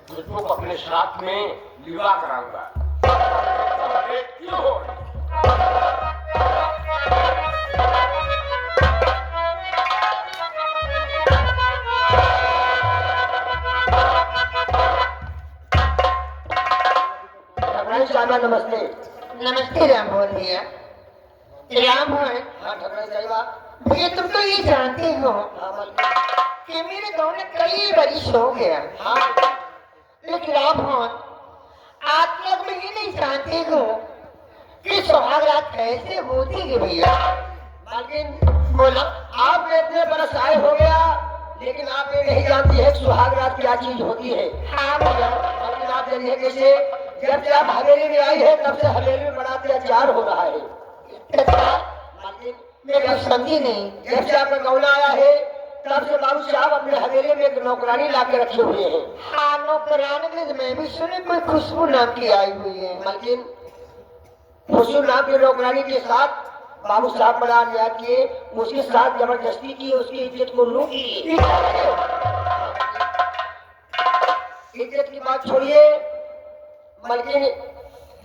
तुझको अपने साथ में विवाह कराऊंगा। क्यों हो? साहबा नमस्ते। नमस्ते राम मोहन भैया। राम मोहन हाँ ठगड़ा साहिबा। भैया तुम तो ये जानते हो हाँ मालकिन। कि मेरे गाँव में कई बारिश हो गया, हाँ लेकिन राम मोहन आप लोग में ये नहीं जानते हो कि सुहाग रात कैसे होती है भैया। मालकिन बोलो। आप इतने बरस आए हो गया, लेकिन आप ये नहीं जानती है सुहाग रात क्या चीज होती है। हाँ भैया। मालकिन आप जानिए कैसे, जब से आप हवेली में आई है तब से हवेली में बड़ा अत्याचार हो रहा है। मालकिन मैं कुछ समझी नहीं। जब से आपका गौना आया है तब से बाबू साहब अपने हवेली में एक नौकरानी ला के रखे हुए हैं। हाँ नौकरानी में मैं भी सुनी कोई खुशबू नाम की आई हुई है। मालकिन खुशबू नाम की नौकरानी के साथ बाबू साहब बड़ा अन्याय किए, उसके साथ जबरदस्ती की, उसकी इज्जत को लूट लिए। इज्जत की बात छोड़िए मालकिन,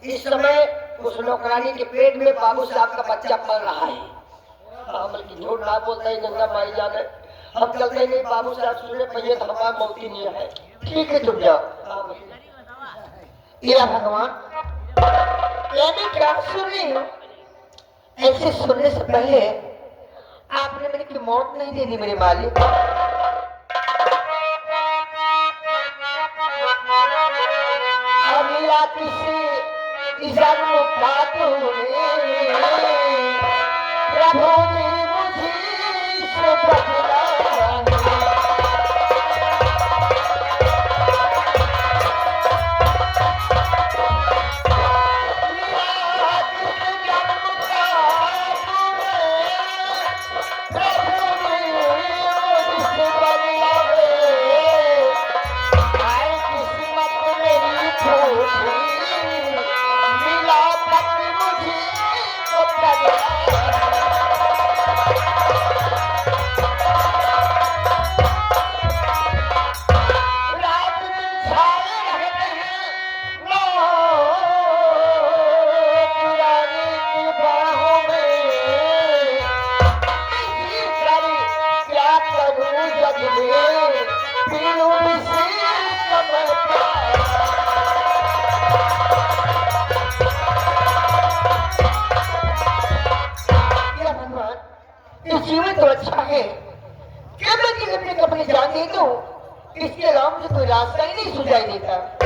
इस समय उस नौकरानी के पेट में बाबू साहब का बच्चा पल रहा है। हाँ मालकिन झूठ ना बोलता है गंगा माई जाने, हम चलते नहीं बाबू साहब सुने पहिए तो हमारा मौती नहीं है। ठीक है तुम जाओ। हाँ मालकिन। या भगवान मैं भी क्या सुन रही हूँ। ऐसे सुनने से पहले आपने मेरे की मौत नहीं देनी मेरे मालिक। अगला किसी जन्म का तूने प्रभु ने मुझे से बदला। जीवन तो अच्छा है, क्या मैं कि अपने कपड़े जान दे दूं, इसके अलावा मुझे कोई रास्ता ही नहीं सुझाई देता।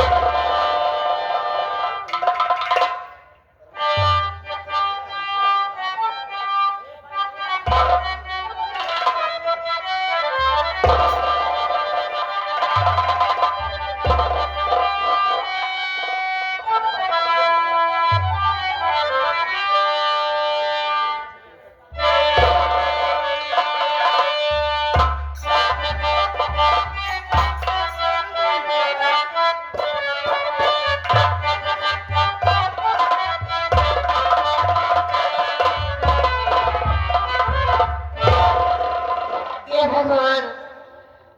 हे भगवान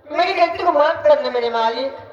मेरी गलती को माफ करना मेरे मालिक।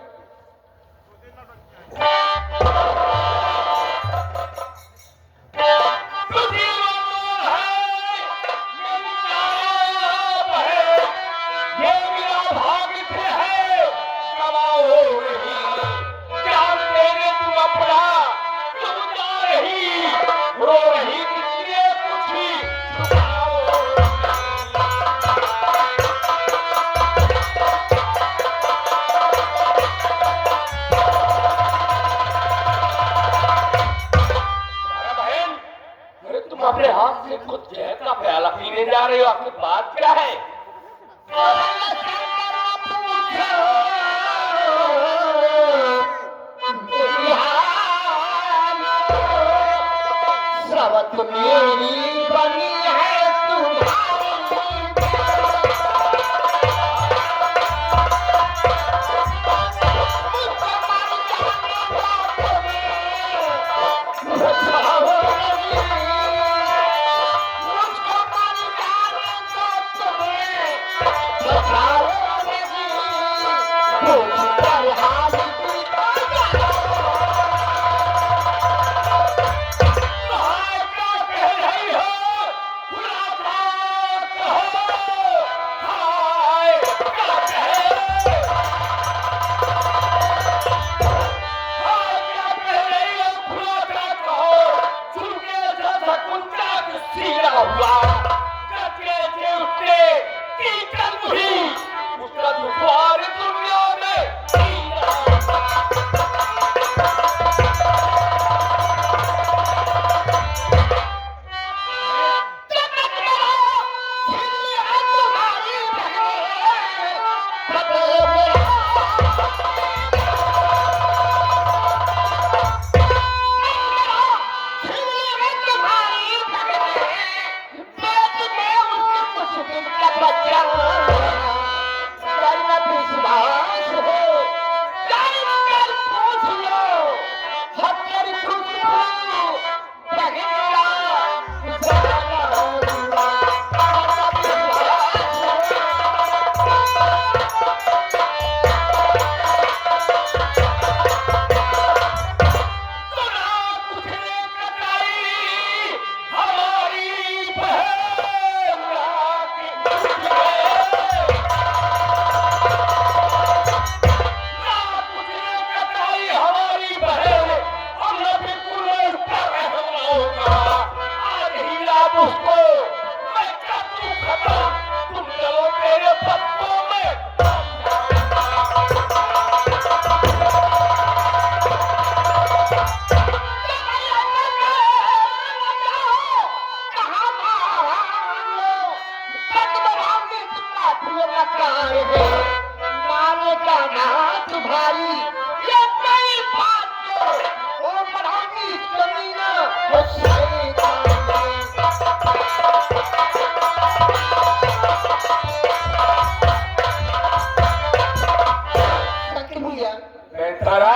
तारा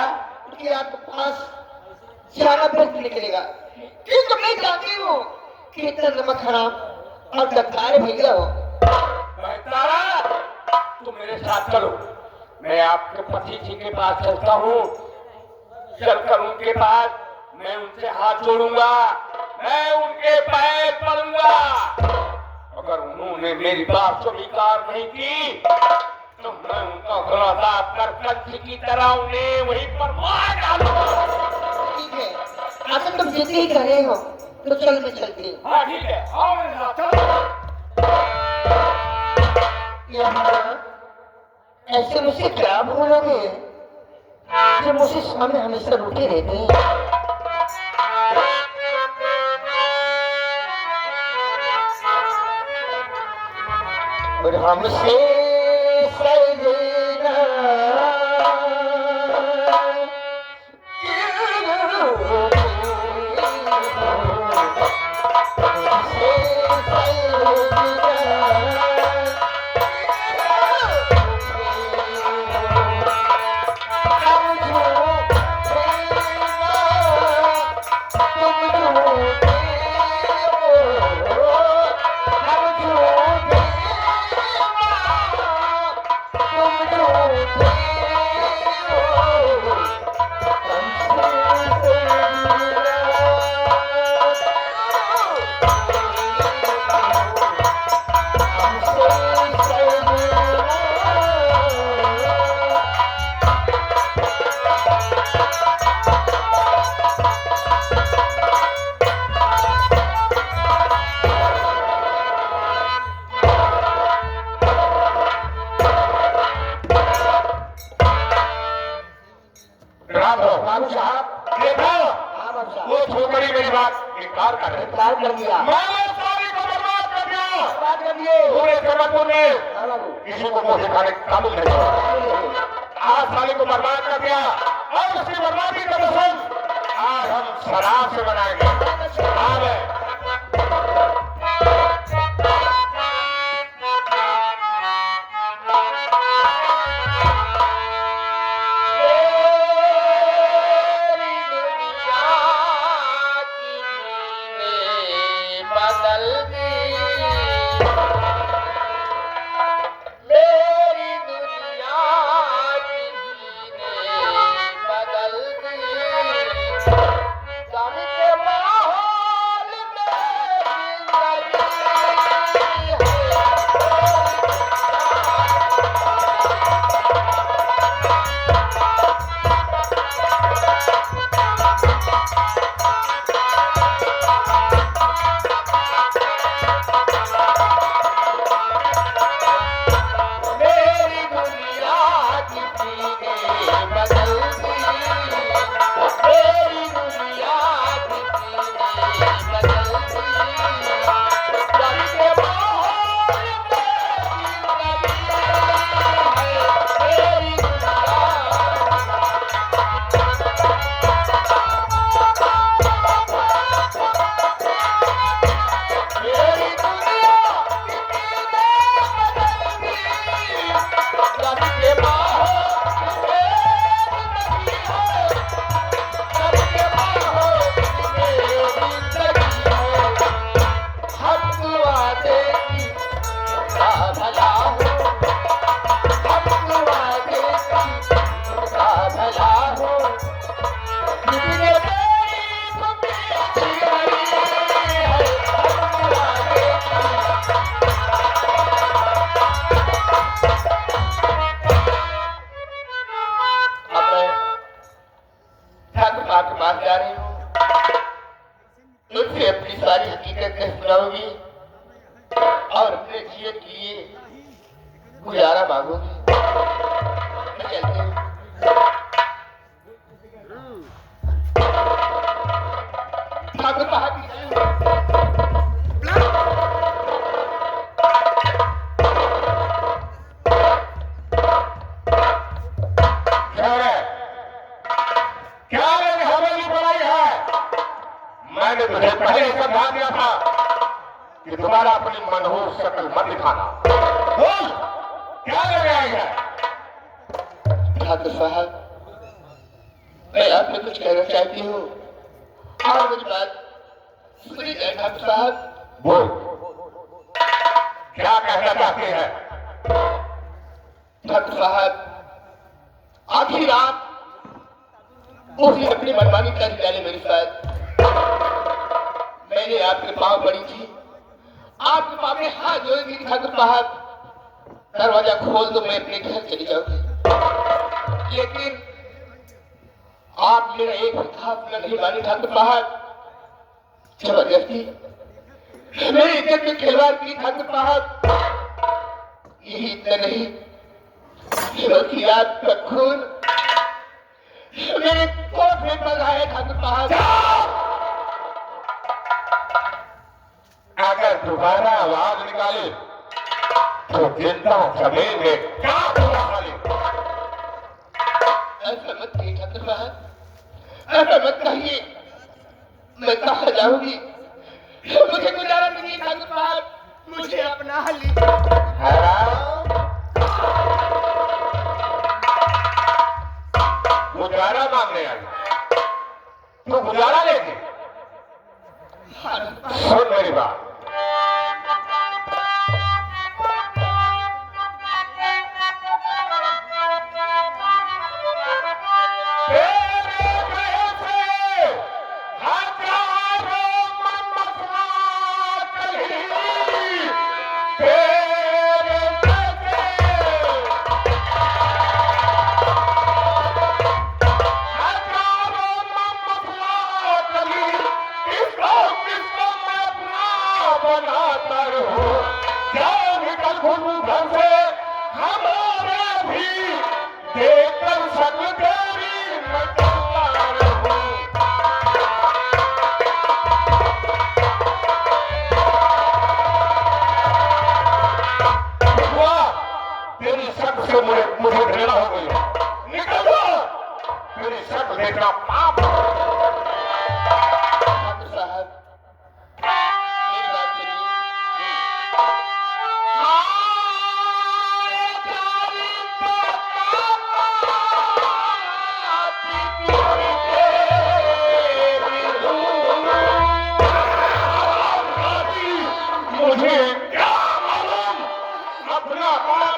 कि आपके पास जाना व्यर्थ निकलेगा, क्योंकि मैं जानती हूँ कि इतना नमक हराम और गद्दार भैया हो। तारा तुम मेरे साथ चलो, मैं आपके पति जी के पास चलता हूँ। चलकर उनके पास मैं उनसे हाथ जोड़ूंगा, मैं उनके पैर पड़ूंगा। अगर उन्होंने मेरी बात स्वीकार नहीं की तो मैं उनका गला दाब कर कंची की तरह उन्हें वहीं पर मार डालूंगा। ठीक है, अगर तुम जिद ही कर रहे हो तो चल मैं चलती हूँ। हाँ ठीक है, आओ मेरे साथ चलो। ऐसे मुझसे क्या बोलोगे जो मुझसे सामने हमेशा रूठे रहते हैं? और हमसे सजना बाबू साहब देखो हाँ बाबू साहब वो छोकरी मेरी बात इनकार कर रहे इकरार कर दिया, मैंने सारी को बर्बाद कर दिया। बात कर दिए। पूरे जगतपुर में हाँ बाबू, किसी को मुंह दिखाने का काबिल नहीं छोड़ा। आज साली को बर्बाद कर दिया और उसकी बर्बादी का जश्न आज हम शराब से मनाएंगे। हाँ मैं पास जा रही हूँ, तुझसे अपनी सारी हकीकत सुनाऊंगी और अपने जिए के लिए गुजारा मांगूंगी। मैं चलती हूँ। ठाकुर साहब मैंने तुझे पहले समझा दिया था कि तुम्हारा अपनी मनहूस शक्ल मत दिखाना। बोल क्या लेने आई है? ठाकुर साहब मैं आपसे कुछ कहना चाहती हूँ और मेरी बात सुनिए ठाकुर साहब। बोल, क्या कहना चाहते हैं? ठाकुर साहब, आखिर आप उसने अपनी मनमानी कर डाली मेरे साथ। मैंने आपके पाँव पड़ी थी, आपके पाँव में हाथ जोड़े थी ठाकुर साहब, दरवाजा खोल दो, मैं अपने घर चली जाऊंगी। लेकिन आप मेरा एक हाथ नहीं मानी ठाकुर साहब, जबरदस्ती मेरी इज्जत में खिलवाड़ की ठाकुर साहब। यही इतना नहीं बल्कि आपका खून मेरे कोट में पड़ रहा है ठाकुर साहब। अगर दोबारा आवाज निकाले तो जिंदा जमीन में क्या निकाले। ऐसा मत कहिए ठाकुर साहब, ऐसा मत कहिए। मैं कहाँ जाऊंगी? मुझे गुजारा नहीं ठाकुर साहब, मुझे अपना लीजिए। गुजारा मांगने आई तो गुजारा लेके सुन मेरी बात। मुझे घृणा हो गई है, निकल जाओ, मेरी शक्ल देखना पाप है। ठाकुर साहब, मेरी बात सुनिए। मुझे क्या मालूम अपना बाप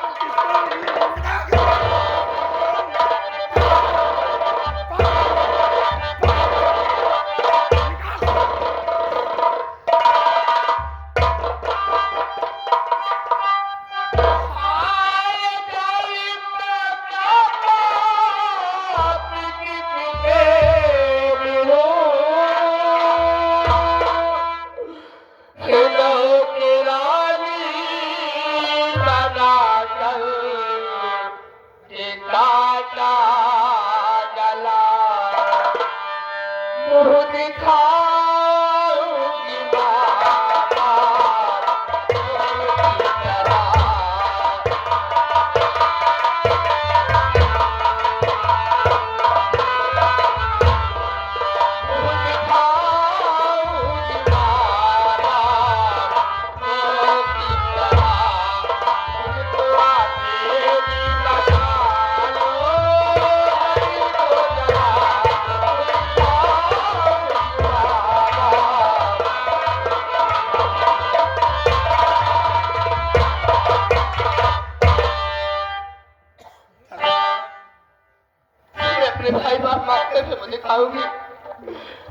अपने भाई बाप मांगते थे, मुझे खाऊंगी,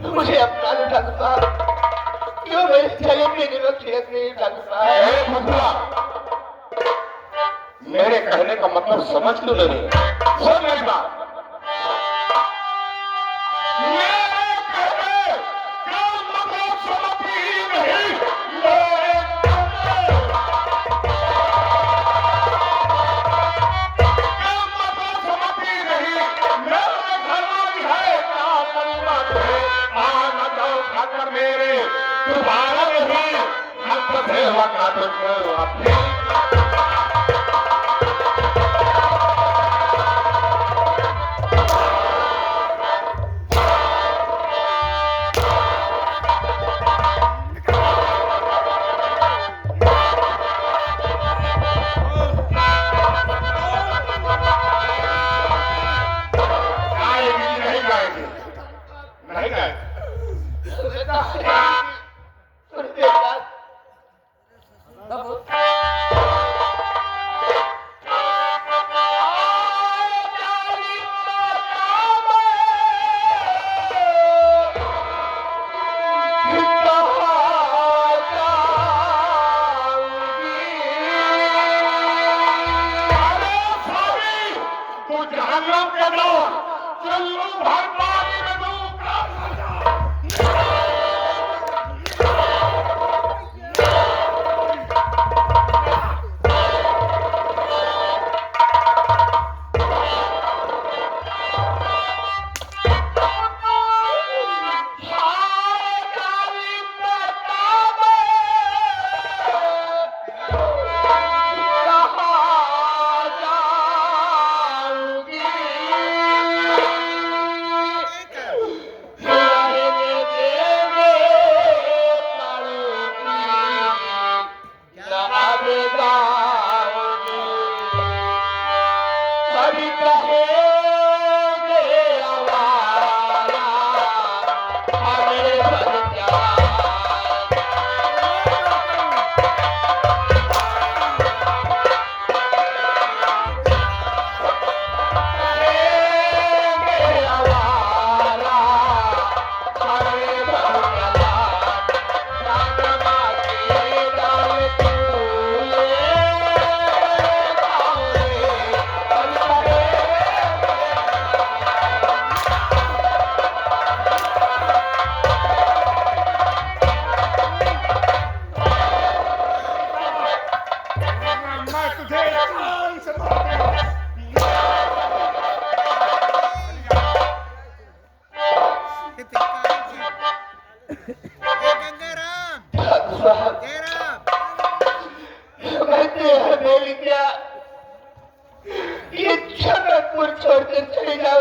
मुझे अपना लो ठाकुर साहब। क्यों मेरे चले मेरे वक्त ठीक नहीं ठाकुर साहब? मेरे कहने का मतलब समझ क्यों नहीं? सुन मेरी बात। नहीं जाएगी।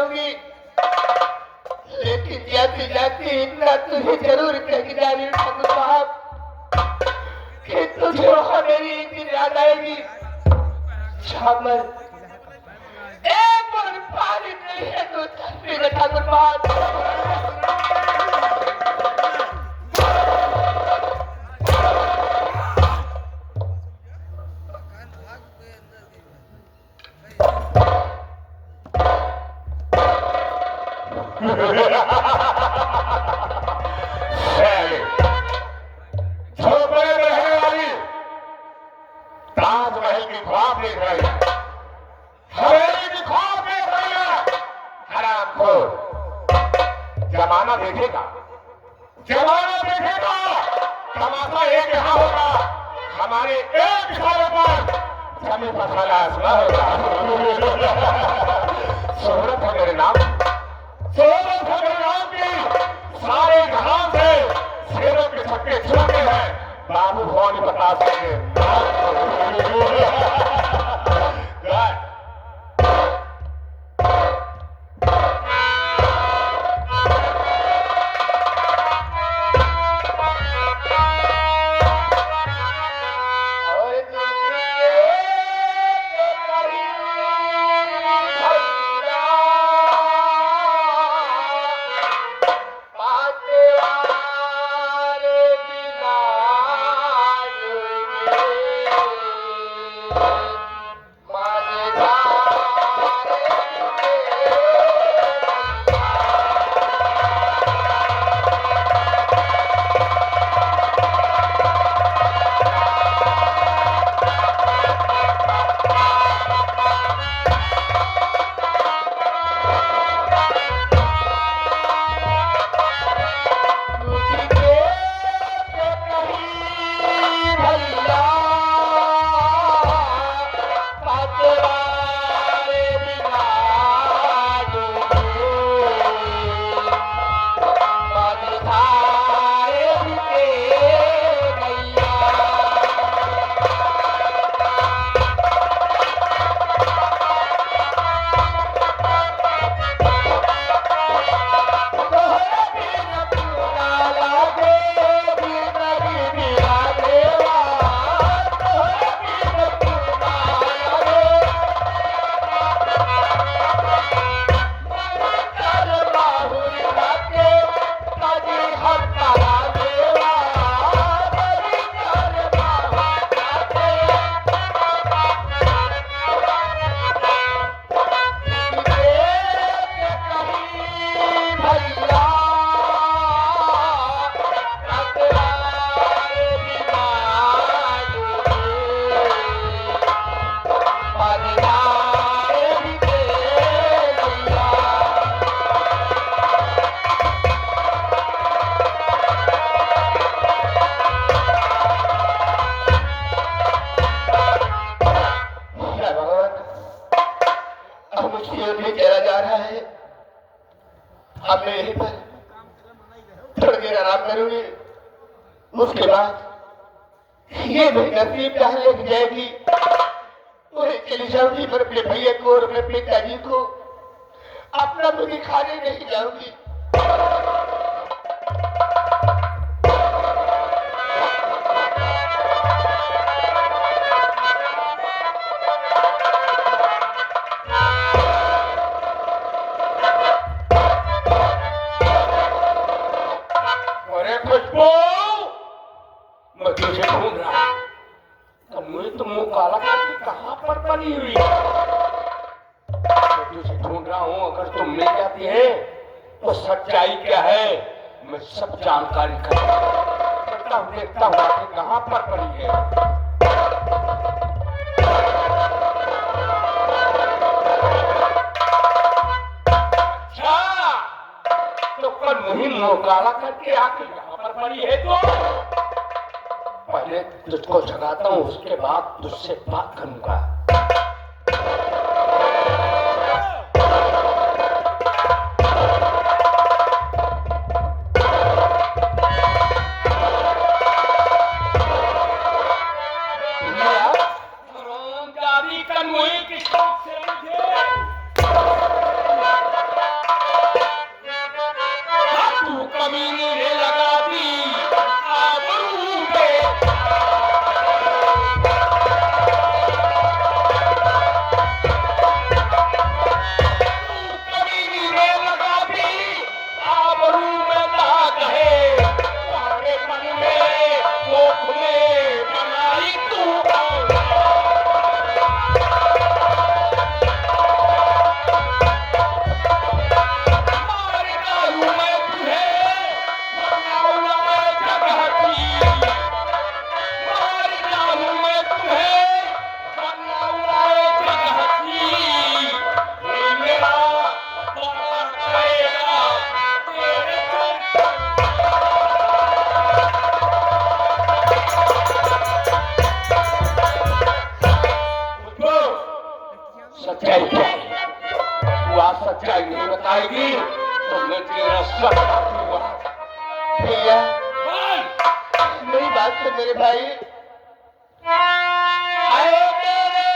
जाऊंगी, लेकिन जाती जाती इतना तुझे जरूर कह के जा रही हूँ ठाकुर साहब कि तुझे वहां मेरी एक दिन याद आएगी। शामल एक और पानी नहीं है तो मेरे ठाकुर साहब। झोपड़े में रहने वाली ताजमहल की ख्वाब देख रही है, हवेली की ख्वाब देख रही है। हरामखोर, जमाना देखेगा, जमाना देखेगा। तमाशा एक यहाँ होगा, हमारे एक इशारे पर जमीन पर साला आसमान होगा। शोहरत है मेरे नाम, शोहरत है मेरे नाम की। सारे जहां से शेरों के छक्के छूटे हैं, बाबू भवन बता सके। चला जा रहा है, अब मैं यहीं पर थोड़ी देर आराम करूंगी। उसके बाद ये मेरी नसीब जहां लग जाएगी, उन्हें चली जाऊंगी पर अपने भैया को और अपने पिताजी को अपना मुझे खाने नहीं जाऊंगी। मैं तुझे ढूंढ रहा हूं, मुझे तो मुंह काला करके कहां पर बनी हुई है। मैं तुझे ढूंढ रहा हूं, अगर तुम मिल जाती है तो सच्चाई क्या है मैं सब जानकारी करता हूं, देखता हूं आखिर कहां पर पड़ी है। अच्छा, तो कल मुहिम मुंह काला करके आखिर कहां पर पड़ी है। तो पहले तुझको जगाता हूँ, उसके बाद तुझसे बात करूंगा। बताएगी तो मैं तेरा सब काटूंगा। भैया बोल। मेरी बात सुन मेरे भाई। आए मेरे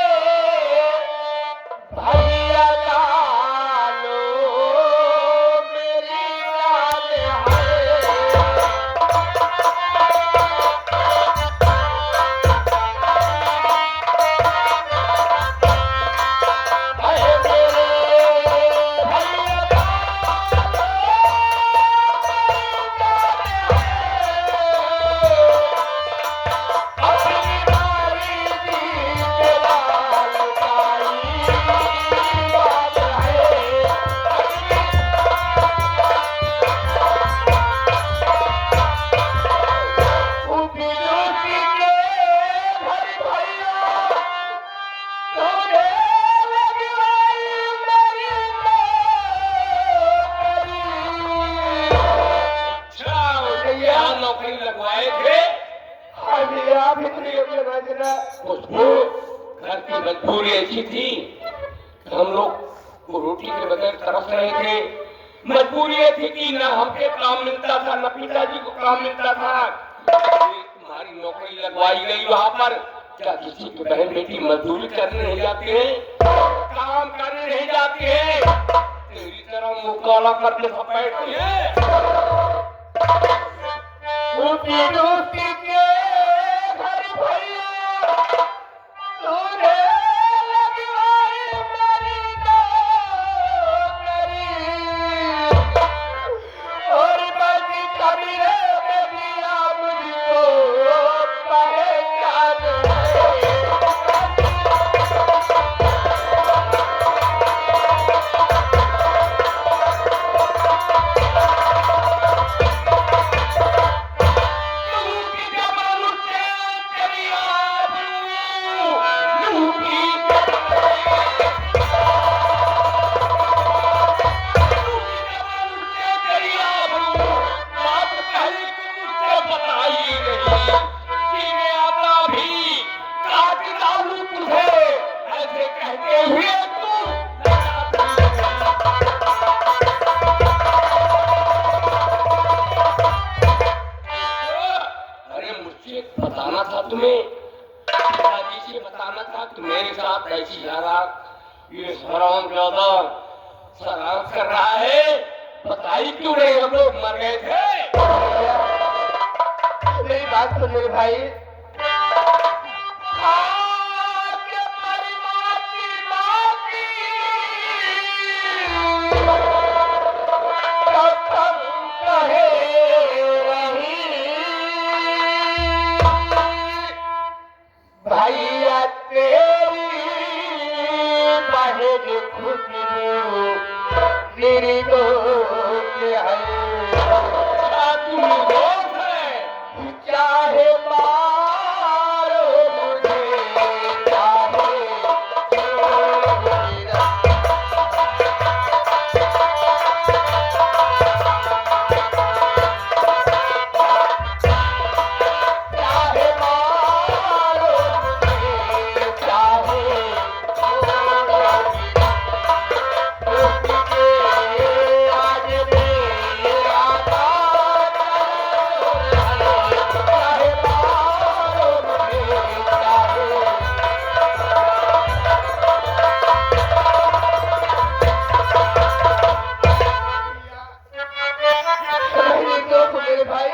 भैया लालो, मेरी लाल है। आए मेरे भैया लालो, अपनी मारी दी के लाल काई बात है। उनकी रोटी के घर भैया तोरे लगवाई मेरी नौकरी। यहाँ नौकरी लगवाए थे हाँ भैया आप इतनी कभी लगा देना। उसको घर की मजबूरी ऐसी थी कि हम लोग रोटी के बगैर तरस रहे थे। मजबूरी ये थी कि न हमके काम मिलता था न पिताजी को काम मिलता था। तुम्हारी नौकरी लगवाई गई वहाँ पर। क्या किसी की बहन बेटी मजदूरी करने नहीं जाती है, काम करने नहीं जाती है? तेरी तरह मुँह काला करके सब बैठती है। उनकी रोटी के घर भैया तोरे लगवाई मेरी नौकरी। और बाजी कभी रे बेबिया मुझको पहचान है। अरे मुझसे बताना था तुम्हें, पिताजी से बताना था कि मेरे साथ ऐसी यारा ये हराम ज्यादा शरारत कर रहा है। बताई क्यों नहीं? हम लोग मर गए थे। मेरी बात सुन मेरे भाई। भैया तेरी बहन खुशबू मेरी दोस्त है। क्या तुम दोस्त है? चाहे मारो मुझे, चाहे छोड़ो मेरा। चाहे मारो मुझे, चाहे छोड़ो मेरा। उसके आज मेरा दान है। चाहे मारो मुझे, चाहे मेरी दोस्त मेरे भाई।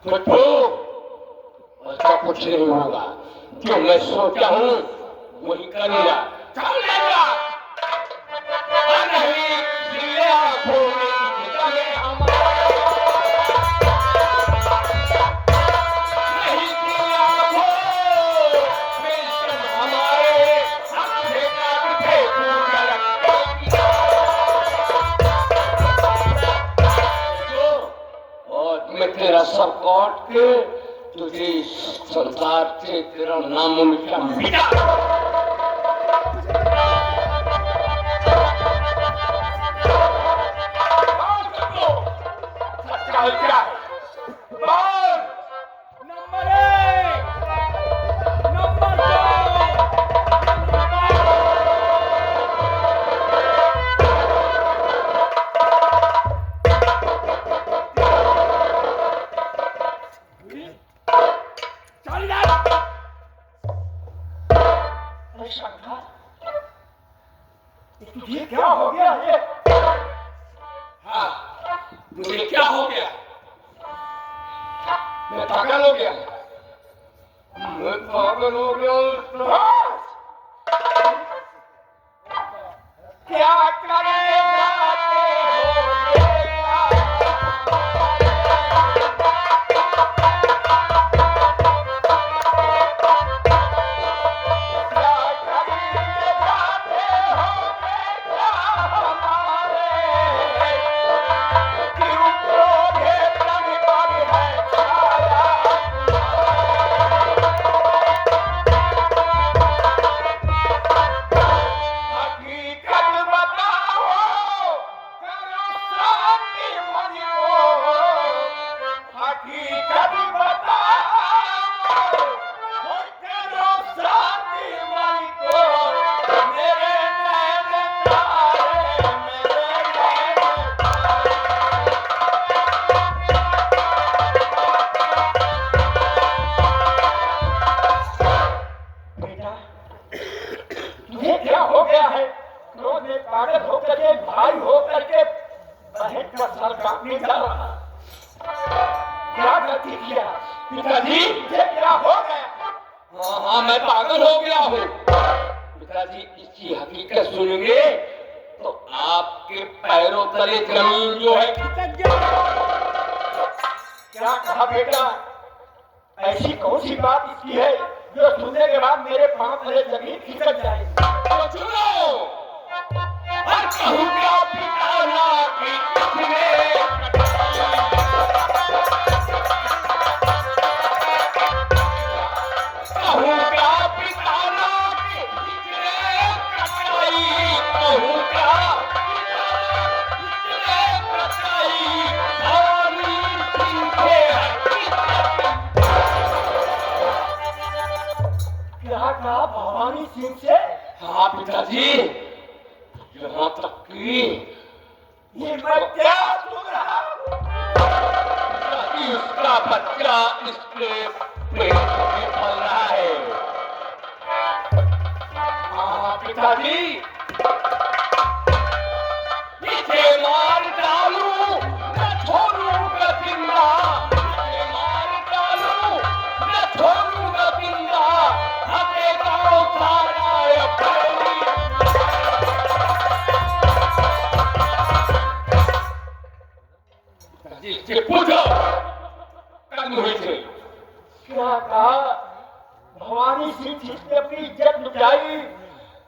बच्चो, ऐसा कुछ नहीं होगा। जो मैं सोचा हूँ वही करूँगा। चल जाऊँगा। और नहीं, नीले आँखों में निकले हमारे। नहीं नीले आँखों में तुम हमारे अच्छे काट के पूजा रखते। और मैं तेरा सर काट के तुझे इस संसार से तेरा नाम निशान मिटा। सच्चाई क्या है? बोल। नंबर 1, नंबर 2, नंबर मुझे क्या हो गया? मैं पागल हो गया। मैं पागल हो गया। क्या करे जाते हो पिताजी? क्या हो गया? हाँ, मैं पागल हो गया हूँ। पिताजी, इसकी हकीकत सुनेंगे तो आपके पैरों तले जमीन जो है खिसक जाए। क्या कहा बेटा? ऐसी कौन सी बात इसकी है जो सुनने के बाद मेरे पांव तले जमीन खिसक जाए? तो सुनो, हर कहूँगा पिताना की भवानी सिंह से? हाँ पिताजी, यहाँ तक कि ये मैं क्या सुन रहा हूँ? इसका बच्चा इसके पेट में पल रहा है। हाँ पिताजी, इसे मार डालूं न छोड़ूंगा जिंदा, इसे मार डालूं न छोड़ूंगा जिंदा, पूछो क्या कहा? भवानी सिंह जिसने अपनी इज्जत लुटाई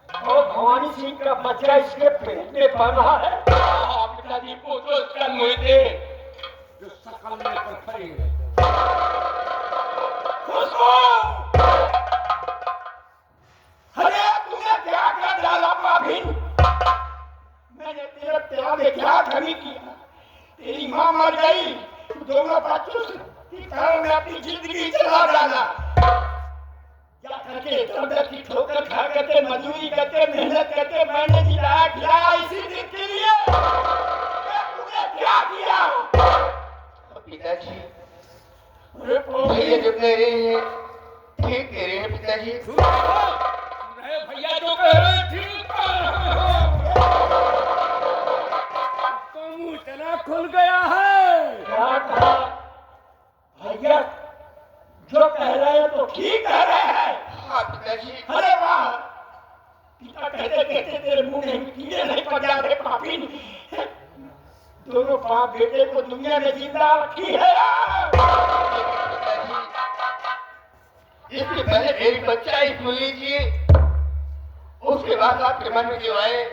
और भवानी सिंह का बच्चा इसके पेट में पल रहा है। पिताजी पूछो इसका मुझे जो सकल में पर खड़ी है। अरे तुमने क्या कर डाला पाभी? मैंने तेरा प्यार में क्या कमी किया? तेरी माँ मर गई, दोनों बच्चों की कारण में अपनी जिंदगी चला डाला। क्या करके दर्द की ठोकर खा करके मजदूरी करके मेहनत करके मैंने जिलाया खिलाया इसी दिन के लिए। तुमने क्या किया? पिताजी, भैया जो कह रहे हैं ठीक कह रहे हैं पिताजी। भैया जो कह रहे हैं ठीक कह रहे हैं। मुंह इतना खुल गया है। क्या कहा? भैया जो कह रहे हैं तो ठीक कह रहे हैं। हाँ पिताजी। अरे वाह, पिता कहते कहते तेरे मुंह में कीड़े नहीं पड़ जाते पापी। दोनों बाप बेटे को दुनिया में जिंदा रखी है। इसके पहले मेरी सच्चाई सुन लीजिए, उसके बाद आपके मन में जो आए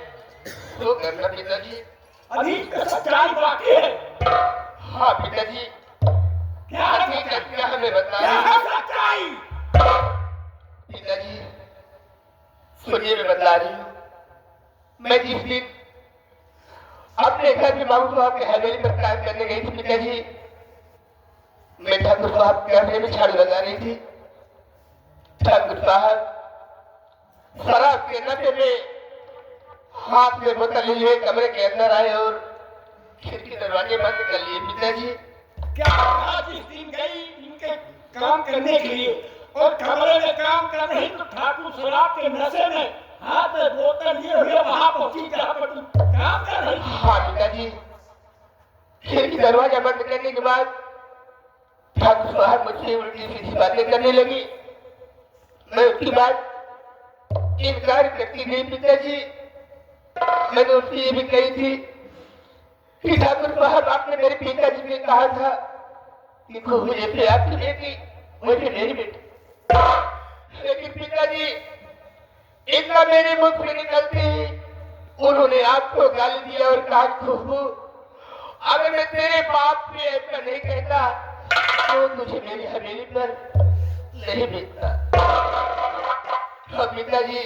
तो करना पिताजी। अभी सच्चाई बाकी है। हाँ पिताजी। क्या क्या हमें बताया सच्चाई? पिताजी सुनिए, मैं बता रही हूँ। मैं जिस दिन अपने घर के बाबू साहब के हवेली पर काम करने गई थी पिताजी, मैं ठाकुर साहब के कमरे में झाड़ू लगा रही थी। ठाकुर साहब शराब के नशे में हाथ में बोतल लिए कमरे के अंदर आए और खिड़की दरवाजे बंद कर लिए पिताजी। क्या आज इस दिन गई इनके काम करने के लिए और कमरे में काम कर रही तो ठाकुर शराब के नशे में हाथ में बोतल लिए हुए वहां पहुंची जहां पर तुम काम कर रही। हाँ पिताजी, खिड़की दरवाजा बंद करने के बाद ठाकुर साहब मुझसे उल्टी सीधी बातें करने लगी। मैं उसकी बात इनकार करती नहीं पिताजी। मैंने उससे ये भी कही थी कि ठाकुर साहब आपने मेरे पिताजी ने कहा था कि मुझे से आपकी बेटी मुझे मेरी बेटी, लेकिन पिताजी इतना मेरे मुख से निकलते ही उन्होंने आपको गाली दिया और कहा खुशबू अगर मैं तेरे बाप से ऐसा नहीं कहता तो तुझे मेरी हवेली पर नहीं भेजता। अब पिताजी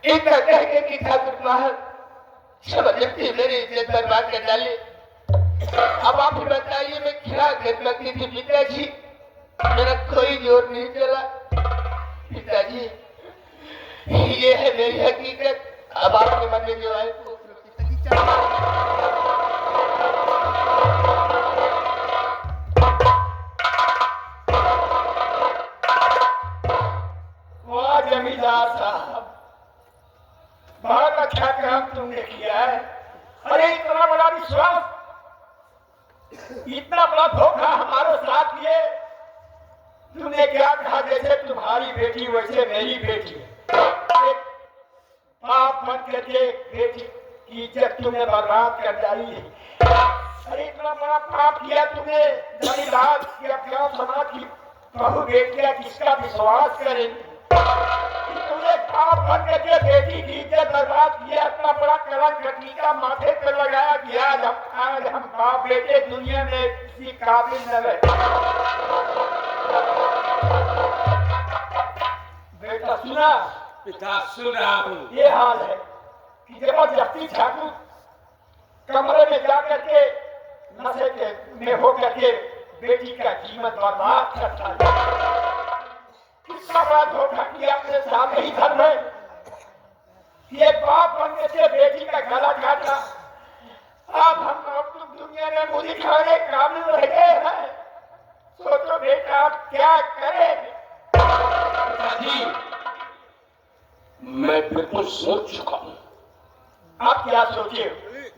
इतना कह के कि ठाकुर साहब जबरदस्ती मेरी इज्जत बर्बाद कर डाले। अब आप बताइए मैं क्या कर सकती थी पिताजी, मेरा कोई जोर नहीं चला। पिताजी ये है मेरी हकीकत। अब आपके मन में जो है वाह जमींदार साहब, बहुत अच्छा काम तुमने किया है। अरे इतना बड़ा विश्वास, इतना बड़ा धोखा हमारे साथ किए। तुमने क्या कहा जैसे तुम्हारी बेटी वैसे मेरी बेटी। एक पाप बन करके बेटी की इज्जत तुमने बर्बाद कर डाली है। अरे इतना बड़ा पाप किया तुमने जमींदार कि अब गांव समाज की बहू बेटियां किसका विश्वास करेंगे। तुमने पाप बन करके बेटी की इज्जत बर्बाद किया, इतना बड़ा कलंक टीका माथे पर लगाया कि आज हम बाप बेटे दुनिया में किसी काबिल न रहे। बेटा सुना? पिता सुन रहा हूँ। ये हाल है कि जबरदस्ती ठाकुर कमरे में जा करके नशे के में हो करके बेटी का जीवन बर्बाद करता है। कितना बड़ा धोखा किया अपने साथ ही घर में। ये बाप बनने से बेटी का गला काटा। अब हम और तुम दुनिया में मुझे खाने काबिल रह गए हैं। सोचो बेटा आप क्या करें। पिताजी मैं बिल्कुल सोच चुका हूँ। आप क्या सोचे?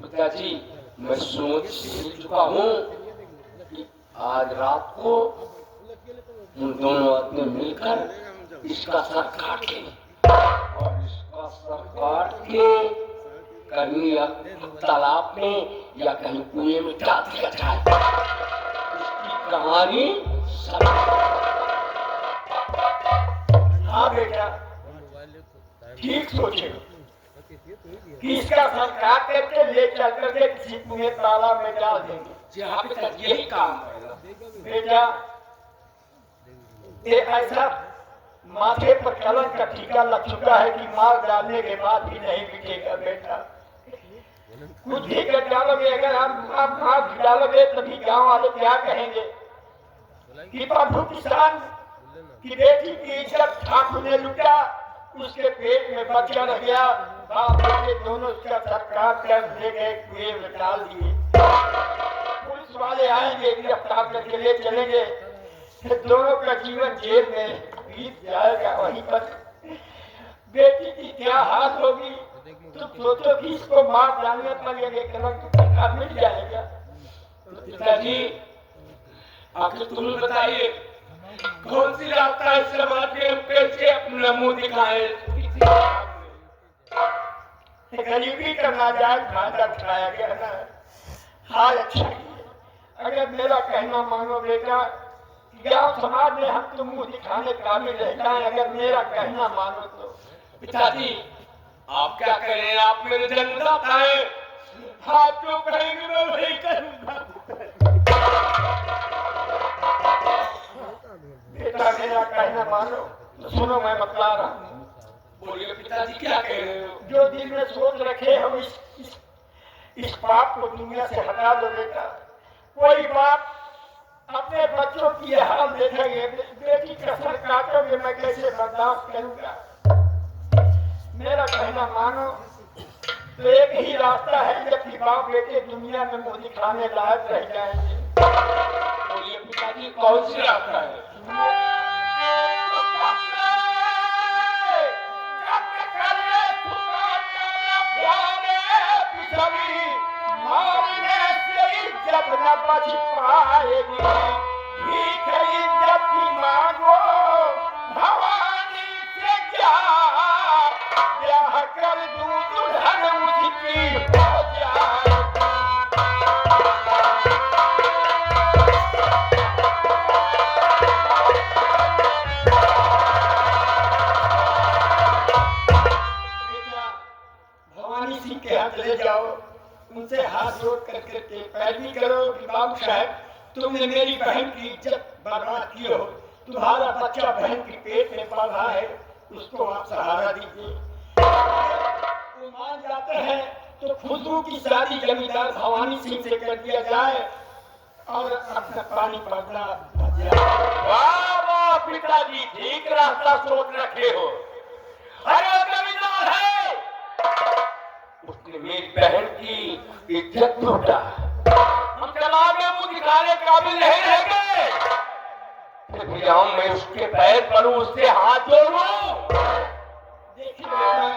पिताजी मैं सोच चुका हूँ कि आज रात को उन दोनों आदमी मिलकर इसका सर काट लें और इसका सर काट के कहीं या तालाब में या कहीं कुएं में डाल दिया जाए। इसकी कहानी हाँ बेटा ठीक सोचे कि इसका सर काट करके ले चल करके किसी कुएं तालाब में डाल देंगे। जहाँ पे तक यही काम है बेटा ये ऐसा माथे पर कलंक का टीका लग चुका है कि मार डालने के बाद भी नहीं मिटेगा। बेटा कुछ भी कर डालोगे, अगर आप मार डालोगे तभी गांव वाले क्या कहेंगे कि प्रभु किसान की बेटी की इज्जत ठाकुर ने लूटा, उसके पेट में बच्चा रह गया, बाप बेटे दोनों उसका सरकार कर दे गए, कुएं में डाल दिए। पुलिस वाले आएंगे, गिरफ्तार करके ले चलेंगे, फिर दोनों का जीवन जेल में बीत जाएगा। वहीं पर बेटी की क्या हाल होगी। तुम सोचो कि इसको मार डालने पर ये कलंक टीका मिट जाएगा। पिताजी आखिर तुम बताइए कौन सी रास्ता इस समाज के कैसे अपना मुंह दिखाए। गरीबी का नाजायज फायदा उठाया गया ना। हाल अच्छा किया। अगर मेरा कहना मानो बेटा, गांव समाज में हम तुम मुंह दिखाने काबिल रह जाए, अगर मेरा कहना मानो तो। पिताजी आप क्या करें, आप मेरे जन्मदाता हैं। आप जो कहेंगे मैं वही करूंगा। बेटा मेरा कहना मानो तो सुनो, मैं बतला रहा हूँ। बोलिए पिताजी क्या कह रहे हो। जो दिल में सोच रखे हम इस पाप को दुनिया से हटा दो बेटा। कोई बाप अपने बच्चों की ये हाल देखेंगे, बेटी का सर काटोगे, मैं कैसे बर्दाश्त करूंगा। मेरा कहना मानो तो एक ही रास्ता है, जबकि बाप बेटे दुनिया में मुंह दिखाने लायक रह जाएंगे। बोलिए पिताजी कौन सी रास्ता है। मारने से इज्जत न बच पाएगी। भीख इज्जत की मांगो भवानी से क्या, ब्याह कर दूं दुल्हन मुझकी हो जाए। भवानी सिंह के हाथ ले जाओ, उनसे हाथ जोड़ करके पैरवी करो कि बाबू साहब तुमने मेरी बहन की इज्जत बर्बाद की हो, तुम्हारा बच्चा बहन के पेट में पल रहा है, उसको आप सहारा दीजिए। वो मान जाते हैं तो खुदरू की शादी जमींदार भवानी सिंह से कर दिया जाए और अपना पानी पड़ना बच जाए। वाह वाह पिताजी, ठीक रास्ता सोच रखे हो। अरे जमींदार है, उसने मेरी बहन की इज्जत लूटा, हम जनाब में मुंह दिखाने काबिल नहीं रह गए। फिर भी आऊं मैं उसके पैर पड़ूं, उससे हाथ जोड़ूं। देखिए बेटा,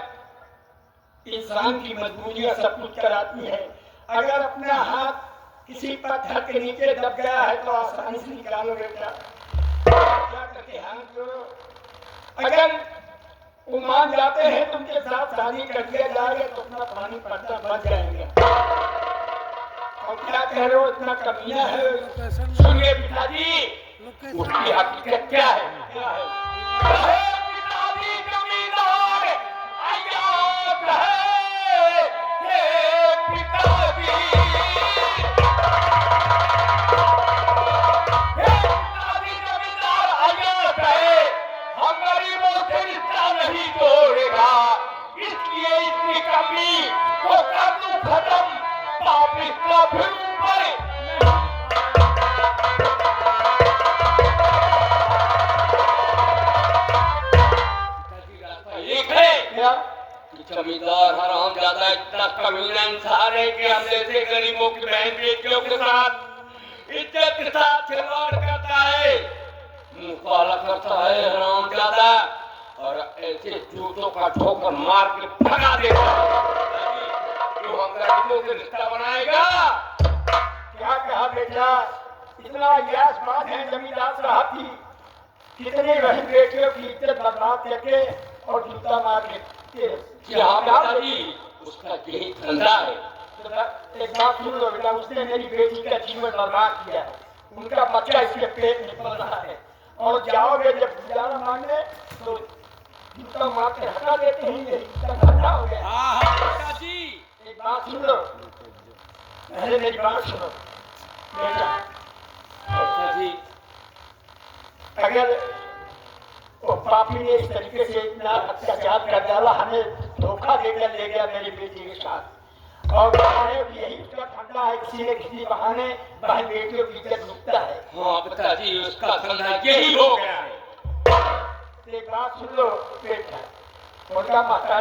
इंसान की मजबूरियां सब कुछ कराती है। अगर अपना हाथ किसी पत्थर के नीचे दब गया है तो आसानी से निकालो बेटा, क्या करके हाथ जोड़ो। अगर वो मान जाते हैं तुमके साथ शादी कर दिया जाएगा तो अपना पानी पड़ता बच जाएगा। और क्या कह रहे हो, इतना कमीना है। सुनिए पिताजी, उसकी हकीकत क्या है? क्या है? पिताजी जमींदार आजाद है, हे पिताजी, हे पिताजी जमींदार आजाद है, हम गरीबों से रिश्ता नहीं तोड़ेगा, इसलिए इतनी कमी को कर दूं खत्म, पापिष्ट का फिर ऊपर। एक है क्या कि जमींदार हराम ज्यादा इतना कमीना इंसान है कि हम जैसे गरीबों की बहन बेटियों के साथ इज्जत के साथ खिलवाड़ करता है, मुंह काला करता है हराम ज्यादा, और ऐसे जूतों का ठोकर मार के भगा देता है। तो हम गरीबों से रिश्ता बनाएगा। क्या कहा बेटा, इतना यश बात है जमींदार साहब की, कितने बहन बेटियों की इज्जत बर्बाद करके और जूता मार के। उसका यही धंधा है। एक बात सुन लो बेटा, उसने मेरी बेटी का जीवन बर्बाद किया है, उनका बच्चा इसके पेट में पल रहा है, और जाओगे जब गुजारा मांगने तो जूता मार के हटा देते हैं, यही धंधा हो गया। एक बात सुन लो, पहले मेरी बात सुनो बेटा। अगर वो पापी ने इस तरीके से इतना अत्याचार कर डाला, हमें धोखा देकर ले गया मेरी बेटी के साथ, और यही उसका धंधा है, किसी न किसी बहाने बहन बेटियों की इज्जत लूटता है। हाँ पिताजी, उसका धंधा यही हो गया है। एक बात सुन लो बेटा, उनका माता